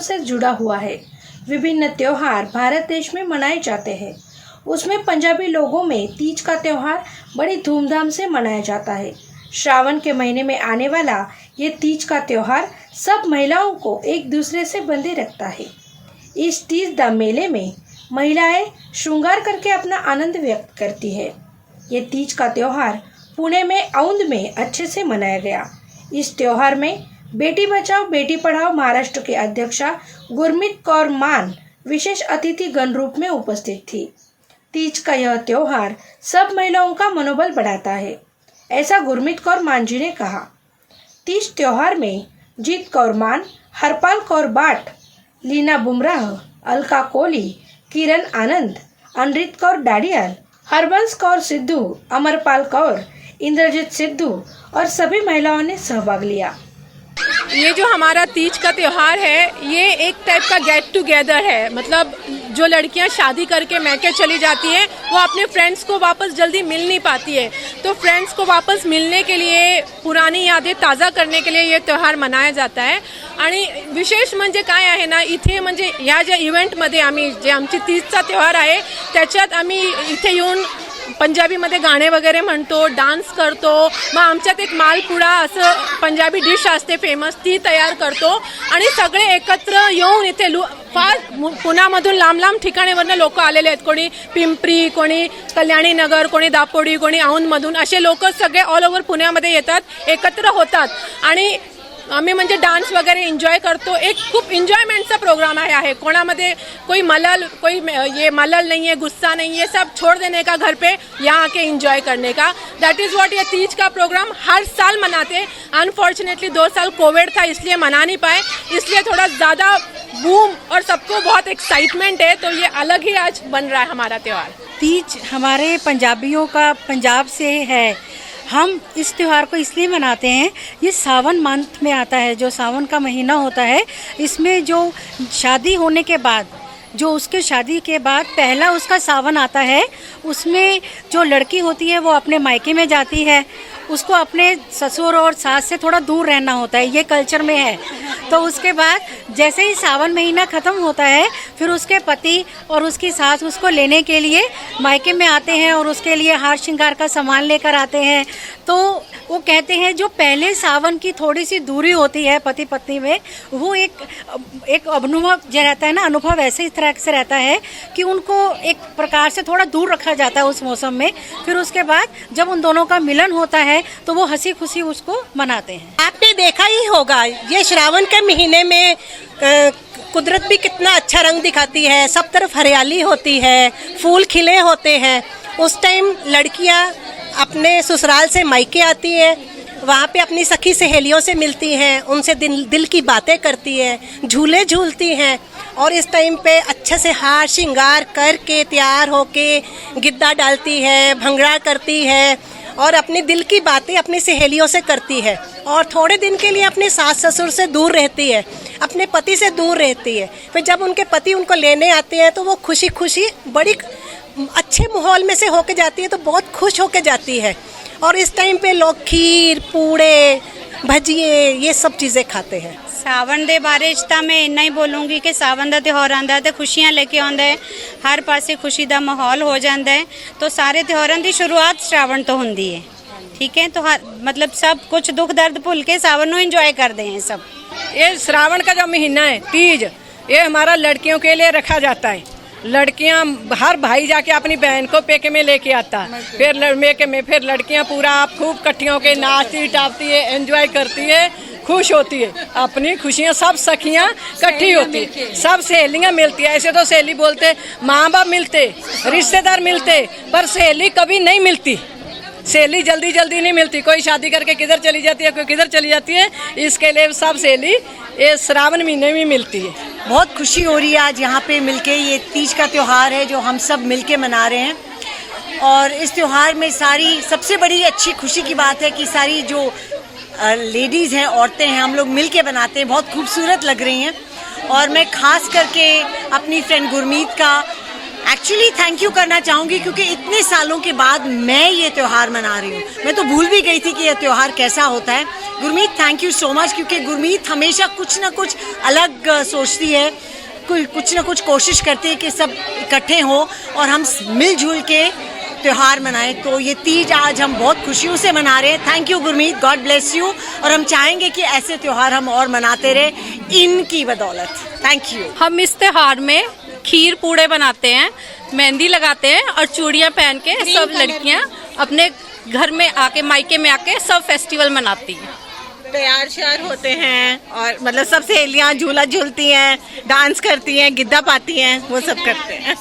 से जुड़ा हुआ है। विभिन्न त्योहार भारत देश में मनाए जाते हैं। उसमें पंजाबी लोगों में तीज का त्योहार बड़ी धूमधाम से मनाया जाता है। श्रावण के महीने में आने वाला ये तीज का त्योहार सब महिलाओं को एक दूसरे से बंधे रखता है। इस तीज द मेले में महिलाएं श्रृंगार करके अपना आनंद व्यक्त करती है। ये तीज का त्योहार पुणे में औंध में अच्छे से मनाया गया। इस त्योहार में बेटी बचाओ बेटी पढ़ाओ महाराष्ट्र के अध्यक्षा गुरमीत कौर मान विशेष अतिथि गण रूप में उपस्थित थी। तीज का यह त्योहार सब महिलाओं का मनोबल बढ़ाता है, ऐसा गुरमीत कौर मान जी ने कहा। तीज त्योहार में जीत कौर मान, हरपाल कौर बाट, लीना बुमराह, अलका कोहली, किरण आनंद, अनृत कौर डाडियाल, हरबंस कौर सिद्धू, अमरपाल कौर, इंद्रजीत सिद्धू और सभी महिलाओं ने सहभाग लिया। ये जो हमारा तीज का त्योहार है ये एक टाइप का गेट टुगेदर है। मतलब जो लड़कियां शादी करके मैके चली जाती है वो अपने फ्रेंड्स को वापस जल्दी मिल नहीं पाती है, तो फ्रेंड्स को वापस मिलने के लिए, पुरानी यादें ताज़ा करने के लिए ये त्योहार मनाया जाता आहे। आणि विशेष म्हणजे काय आहे ना, इथे म्हणजे ह्या ज्या इव्हेंटमध्ये आम्ही जे आमची तीजचा त्योहार आहे त्याच्यात आम्ही इथे येऊन पंजाबीमध्ये गाणे वगैरे म्हणतो, डान्स करतो, मग आमच्यात एक मालपुडा असं पंजाबी डिश असते फेमस, ती तयार करतो आणि सगळे एकत्र येऊन इथे फार पुण्यामधून लांब लांब ठिकाणीवरनं लोक आलेले आहेत। कोणी पिंपरी, कोणी कल्याणी नगर, कोणी दापोडी, कोणी औंधमधून असे लोक सगळे ऑल ओव्हर पुण्यामध्ये येतात, एकत्र होतात आणि आम्ही म्हणजे डान्स वगैरह एंजॉय करतो। एक खूप एंजॉयमेंटचा प्रोग्राम आहे। कोणामध्ये कोई मलल, कोई ये मलल नहीं है, गुस्सा नहीं है, सब छोड़ देने का घर पे यहाँ आके एंजॉय करने का। दैट इज़ व्हाट ये तीज का प्रोग्राम हर साल मनाते। अनफॉर्चुनेटली 2 साल कोविड था इसलिए मना नहीं पाए, इसलिए थोड़ा ज़्यादा बूम और सबको बहुत एक्साइटमेंट है, तो ये अलग ही आज बन रहा है हमारा त्यौहार। तीज हमारे पंजाबियों का पंजाब से है। हम इस त्यौहार को इसलिए मनाते हैं, ये सावन मंथ में आता है, जो सावन का महीना होता है। इसमें जो शादी होने के बाद, जो उसके शादी के बाद पहला उसका सावन आता है, उसमें जो लड़की होती है वो अपने मायके में जाती है। उसको अपने ससुर और सास से थोड़ा दूर रहना होता है, ये कल्चर में है। तो उसके बाद जैसे ही सावन महीना ख़त्म होता है, फिर उसके पति और उसकी सास उसको लेने के लिए मायके में आते हैं और उसके लिए हार श्रृंगार का सामान लेकर आते हैं। तो वो कहते हैं जो पहले सावन की थोड़ी सी दूरी होती है पति पत्नी में, वो एक अनुभव जो रहता है ना, अनुभव ऐसे इस तरह से रहता है कि उनको एक प्रकार से थोड़ा दूर रखा जाता है उस मौसम में। फिर उसके बाद जब उन दोनों का मिलन होता है तो वो हंसी खुशी उसको मनाते हैं। आपने देखा ही होगा ये श्रावण के महीने में कुदरत भी कितना अच्छा रंग दिखाती है, सब तरफ हरियाली होती है, फूल खिले होते हैं। उस टाइम लड़कियां अपने ससुराल से मायके आती है, वहाँ पे अपनी सखी सहेलियों से मिलती हैं, उनसे दिल की बातें करती है, झूले झूलती हैं और इस टाइम पे अच्छे से हार श्रृंगार करके तैयार होके गिद्दा डालती है, भंगड़ा करती है और अपने दिल की बातें अपनी सहेलियों से करती है और थोड़े दिन के लिए अपने सास ससुर से दूर रहती है, अपने पति से दूर रहती है। फिर जब उनके पति उनको लेने आते हैं तो वो खुशी खुशी बड़ी अच्छे माहौल में से होके जाती है, तो बहुत खुश होके जाती है। और इस टाइम पे लोग खीर, पूड़े, भजिए ये सब चीज़ें खाते हैं। सावन ਦੇ ਬਾਰੇ 'ਚ ਤਾਂ ਮੈਂ ਇੰਨਾ ਹੀ ਬੋਲੂੰਗੀ ਕਿ ਸਾवन ਦਾ ਤਿਉਹਾਰ ਆਉਂਦਾ ਤੇ ਖੁਸ਼ੀਆਂ ਲੈ ਕੇ ਆਉਂਦਾ ਹੈ, ਹਰ ਪਾਸੇ ਖੁਸ਼ੀ ਦਾ ਮਾਹੌਲ ਹੋ ਜਾਂਦਾ ਹੈ। तो सारे त्योहारों की शुरुआत श्रावण तो होती है, ठीक है। तो मतलब सब कुछ दुख दर्द भूल के सावन को एंजॉय करते हैं सब। ये श्रावण का जो महीना है तीज, ये हमारा लड़कियों के लिए रखा जाता है। लड़कियां, हर भाई जाके अपनी बहन को पेके में लेके आता है, फिर मेके में फिर लड़कियां पूरा खूब इकट्ठियों के नाचती टापती है, एंजॉय करती है, खुश होती है। अपनी खुशियाँ सब सखियाँ इकट्ठी होती है, सब सहेलियाँ मिलती है। ऐसे तो सहेली बोलते माँ बाप मिलते, रिश्तेदार मिलते, पर सहेली कभी नहीं मिलती। सहेली जल्दी जल्दी नहीं मिलती, कोई शादी करके किधर चली जाती है, कोई किधर चली जाती है। इसके लिए सब सहेली ये श्रावण महीने में मिलती है। बहुत खुशी हो रही है आज यहाँ पे मिलके। ये तीज का त्योहार है जो हम सब मिलके मना रहे हैं और इस त्योहार में सारी सबसे बड़ी अच्छी खुशी की बात है कि सारी जो लेडीज़ हैं, औरतें हैं, हम लोग मिलके बनाते हैं, बहुत खूबसूरत लग रही हैं। और मैं खास करके अपनी फ्रेंड गुरमीत का एक्चुअली थैंक यू करना चाहूंगी क्योंकि इतने सालों के बाद मैं ये त्योहार मना रही हूँ। मैं तो भूल भी गई थी कि ये त्योहार कैसा होता है। Gurmeet thank you so much, क्योंकि गुरमीत हमेशा कुछ ना कुछ अलग सोचती है, कुछ ना कुछ कोशिश करती है कि सब इकट्ठे हों और हम मिलजुल के त्योहार मनाएं। तो ये तीज आज हम बहुत खुशियों से मना रहे हैं। Thank you Gurmeet, God bless you. और हम चाहेंगे कि ऐसे त्योहार हम और मनाते रहे इनकी बदौलत। Thank you. हम इस त्योहार में खीर पूड़े बनाते हैं, मेहंदी लगाते हैं और चूड़ियां पहन के सब लड़कियां अपने घर में आके, मायके में आके सब फेस्टिवल मनाती हैं। तैयार श्यार होते हैं और मतलब सब सहेलियां झूला झूलती हैं, डांस करती हैं, गिद्दा पाती हैं, वो सब करते हैं।